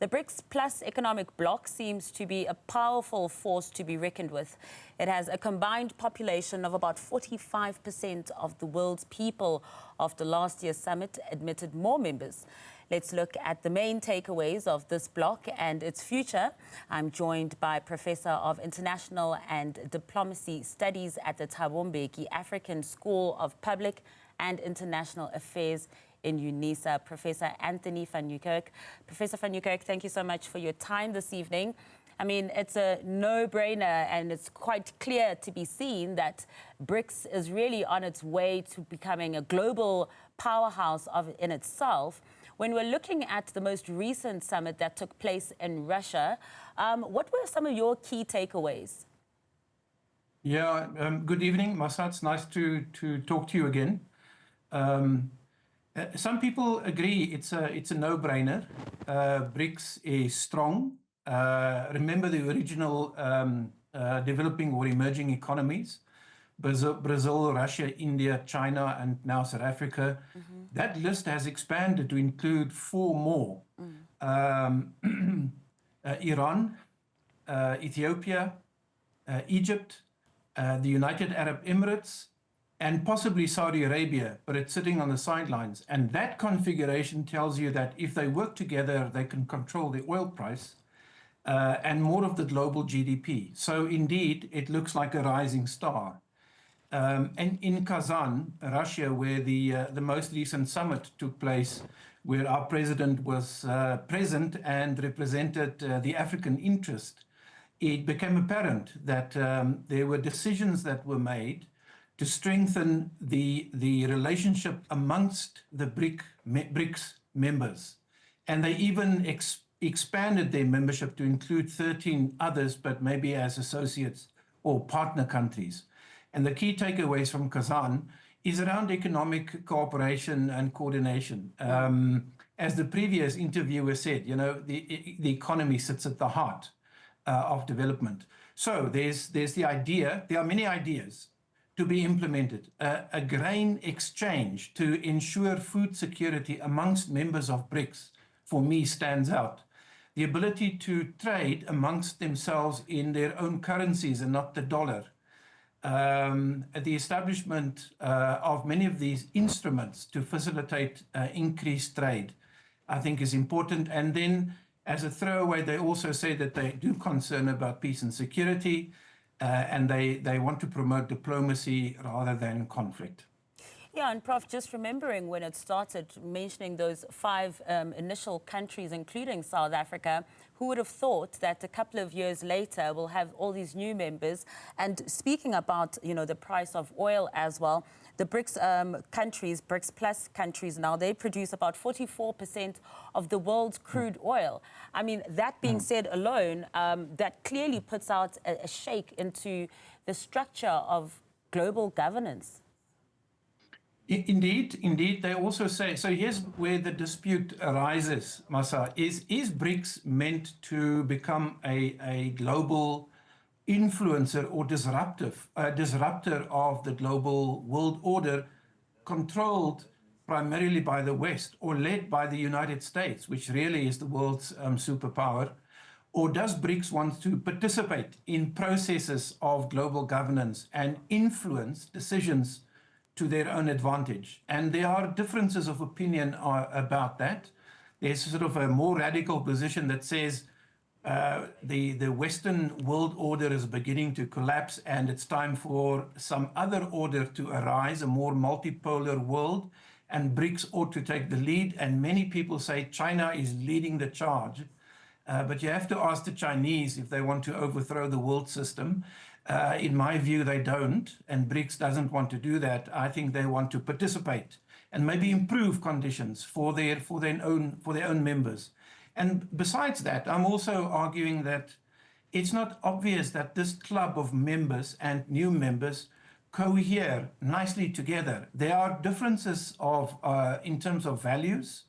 The BRICS Plus economic bloc seems to be a powerful force to be reckoned with. It has a combined population of about 45% of the world's people. After last year's summit admitted more members. Let's look at the main takeaways of this bloc and its future. I'm joined by Professor of International and Diplomacy Studies at the Thabo Mbeki African School of Public and International Affairs in UNISA, Professor Anthoni van Nieuwkerk. Professor van Nieuwkerk, thank you so much for your time this evening. I mean, it's a no-brainer, and it's quite clear to be seen that BRICS is really on its way to becoming a global powerhouse in itself. When we're looking at the most recent summit that took place in Russia, what were some of your key takeaways? Yeah, good evening, Masa. It's nice to talk to you again. Some people agree it's a no-brainer. BRICS is strong. Remember the original developing or emerging economies, Brazil, Russia, India, China, and now South Africa. That list has expanded to include 4 more. Iran, Ethiopia, Egypt, the United Arab Emirates, and possibly Saudi Arabia, but it's sitting on the sidelines. And that configuration tells you that if they work together, they can control the oil price and more of the global GDP. So indeed, it looks like a rising star. And in Kazan, Russia, where the most recent summit took place, where our president was present and represented the African interest, it became apparent that there were decisions that were made to strengthen the relationship amongst the BRICS members. And they even expanded their membership to include 13 others, but maybe as associates or partner countries. And the key takeaways from Kazan is around economic cooperation and coordination. As the previous interviewer said, you know, the economy sits at the heart of development. So there's the idea, there are many ideas to be implemented. A grain exchange to ensure food security amongst members of BRICS, for me, stands out. The ability to trade amongst themselves in their own currencies and not the dollar. The establishment of many of these instruments to facilitate increased trade, I think, is important. And then, as a throwaway, they also say that they do concern about peace and security, and they want to promote diplomacy rather than conflict. Yeah, and Prof, just remembering when it started, mentioning those 5 initial countries, including South Africa, who would have thought that a couple of years later we'll have all these new members? And speaking about, you know, the price of oil as well, the BRICS countries, BRICS Plus countries now, they produce about 44% of the world's crude oil. I mean, that being said alone, that clearly puts out a shake into the structure of global governance. Indeed, they also say, so here's where the dispute arises, Masa, is BRICS meant to become a global influencer or disruptor of the global world order, controlled primarily by the West or led by the United States, which really is the world's superpower? Or does BRICS want to participate in processes of global governance and influence decisions to their own advantage? And there are differences of opinion about that. There's sort of a more radical position that says the Western world order is beginning to collapse and it's time for some other order to arise, a more multipolar world, and BRICS ought to take the lead. And many people say China is leading the charge. But you have to ask the Chinese if they want to overthrow the world system. In my view, they don't, and BRICS doesn't want to do that. I think they want to participate and maybe improve conditions for their own members. And besides that, I'm also arguing that it's not obvious that this club of members and new members cohere nicely together. There are differences in terms of values,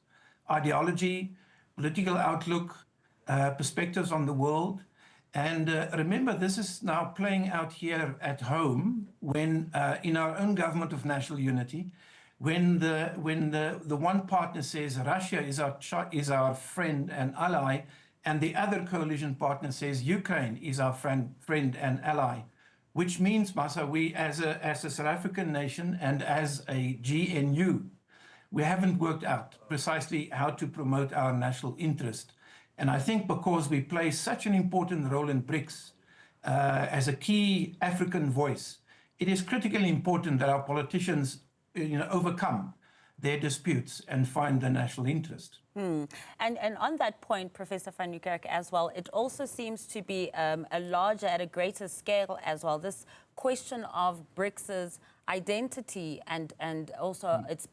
ideology, political outlook, perspectives on the world. And remember, this is now playing out here at home when in our own government of national unity, when the one partner says Russia is our friend and ally, and the other coalition partner says Ukraine is our friend and ally, which means, Masa, we as a South African nation and as a GNU, we haven't worked out precisely how to promote our national interest. And I think because we play such an important role in Brics as a key African voice, it is critically important that our politicians overcome their disputes and find the national interest. And on that point, Professor van Nieuwkerk, as well, it also seems to be a larger, at a greater scale as well, this question of Brics's identity and also its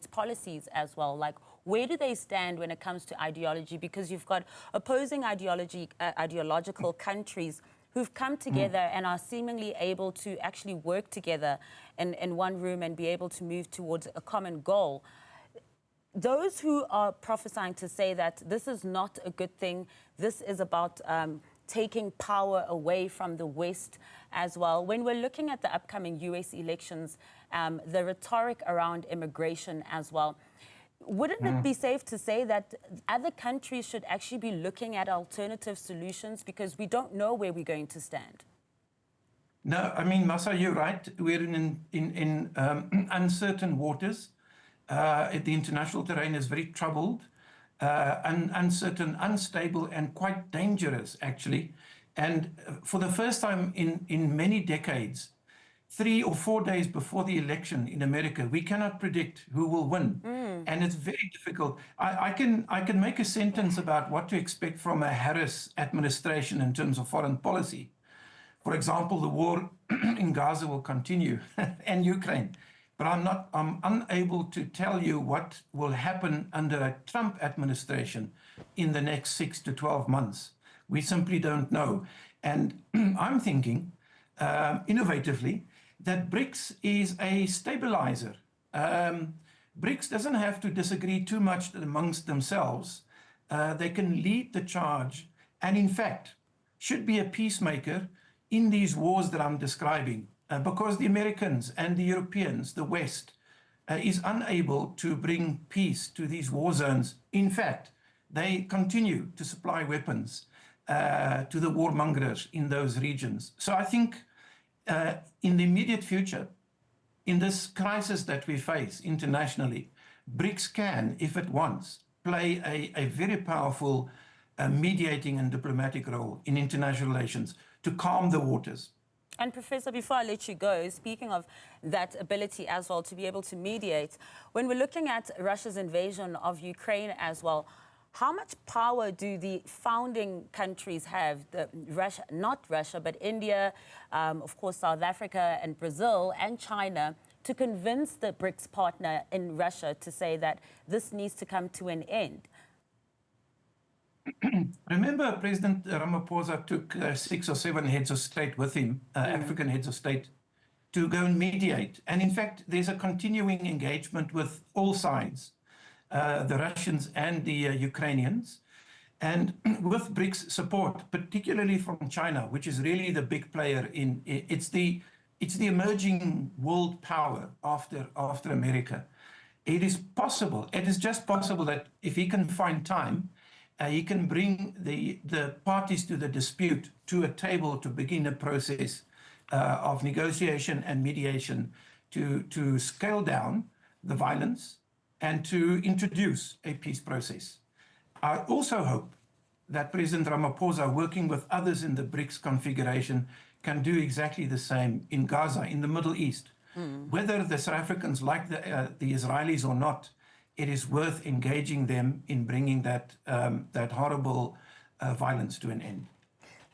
policies as well. Like, where do they stand when it comes to ideology? Because you've got opposing ideological countries who've come together and are seemingly able to actually work together in one room and be able to move towards a common goal. Those who are prophesying to say that this is not a good thing, this is about taking power away from the West as well. When we're looking at the upcoming US elections, the rhetoric around immigration as well, wouldn't it be safe to say that other countries should actually be looking at alternative solutions, because we don't know where we're going to stand? No, I mean, Masa, you're right. We're in uncertain waters. The international terrain is very troubled, uncertain, unstable, and quite dangerous, actually. And for the first time in many decades, 3 or 4 days before the election in America, we cannot predict who will win. And it's very difficult. I can make a sentence about what to expect from a Harris administration in terms of foreign policy. For example, the war in Gaza will continue and Ukraine. But I'm unable to tell you what will happen under a Trump administration in the next 6 to 12 months. We simply don't know. And I'm thinking, innovatively, that Brics is a stabilizer. Brics doesn't have to disagree too much amongst themselves. They can lead the charge and, in fact, should be a peacemaker in these wars that I'm describing. Because the Americans and the Europeans, the West, is unable to bring peace to these war zones. In fact, they continue to supply weapons to the warmongers in those regions. So I think in the immediate future, in this crisis that we face internationally, Brics can, if it wants, play a very powerful mediating and diplomatic role in international relations to calm the waters. And Professor, before I let you go, speaking of that ability as well to be able to mediate, when we're looking at Russia's invasion of Ukraine as well, how much power do the founding countries have, not Russia, but India, of course, South Africa and Brazil and China, to convince the Brics partner in Russia to say that this needs to come to an end? Remember, President Ramaphosa took 6 or 7 heads of state with him, African heads of state, to go and mediate. And in fact, there's a continuing engagement with all sides, the Russians and the Ukrainians, and with Brics support, particularly from China, which is really the big player in it's the emerging world power after America. It is possible, it is just possible that if he can find time, he can bring the parties to the dispute to a table to begin a process of negotiation and mediation to scale down the violence and to introduce a peace process. I also hope that President Ramaphosa, working with others in the Brics configuration, can do exactly the same in Gaza, in the Middle East. Whether the South Africans like the Israelis or not, it is worth engaging them in bringing that horrible violence to an end.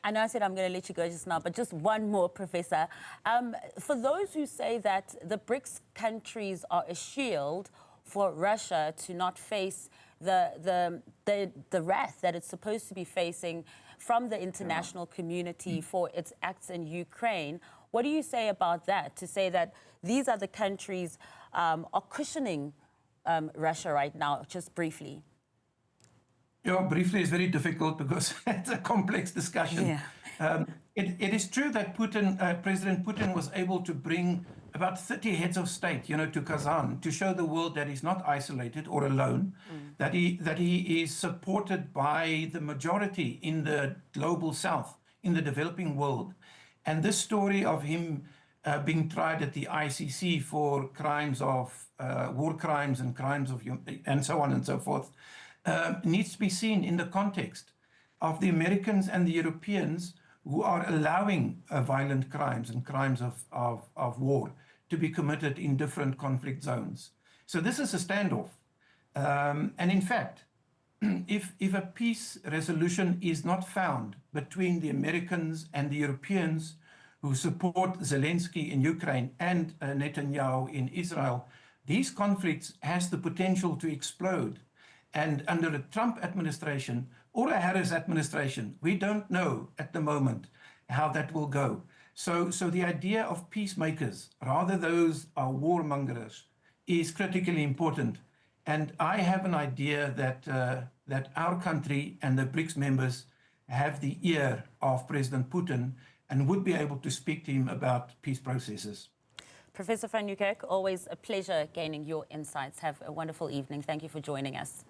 I know I said I'm going to let you go just now, but just one more, Professor. For those who say that the Brics countries are a shield for Russia to not face the wrath that it's supposed to be facing from the international community for its acts in Ukraine, what do you say about that? To say that these are the countries are cushioning Russia right now, just briefly? Yeah, briefly is very difficult because it's a complex discussion. Yeah. It is true that President Putin was able to bring about 30 heads of state, to Kazan to show the world that he's not isolated or alone, that he is supported by the majority in the global south, in the developing world. And this story of him being tried at the ICC for crimes of war crimes and crimes of and so on and so forth needs to be seen in the context of the Americans and the Europeans who are allowing violent crimes and crimes of war to be committed in different conflict zones. So this is a standoff. And in fact, if a peace resolution is not found between the Americans and the Europeans who support Zelensky in Ukraine and Netanyahu in Israel, these conflicts has the potential to explode. And under a Trump administration or a Harris administration, we don't know at the moment how that will go. So the idea of peacemakers, rather those are warmongers, is critically important. And I have an idea that our country and the Brics members have the ear of President Putin and would be able to speak to him about peace processes. Professor van Nieuwkerk, always a pleasure gaining your insights. Have a wonderful evening. Thank you for joining us.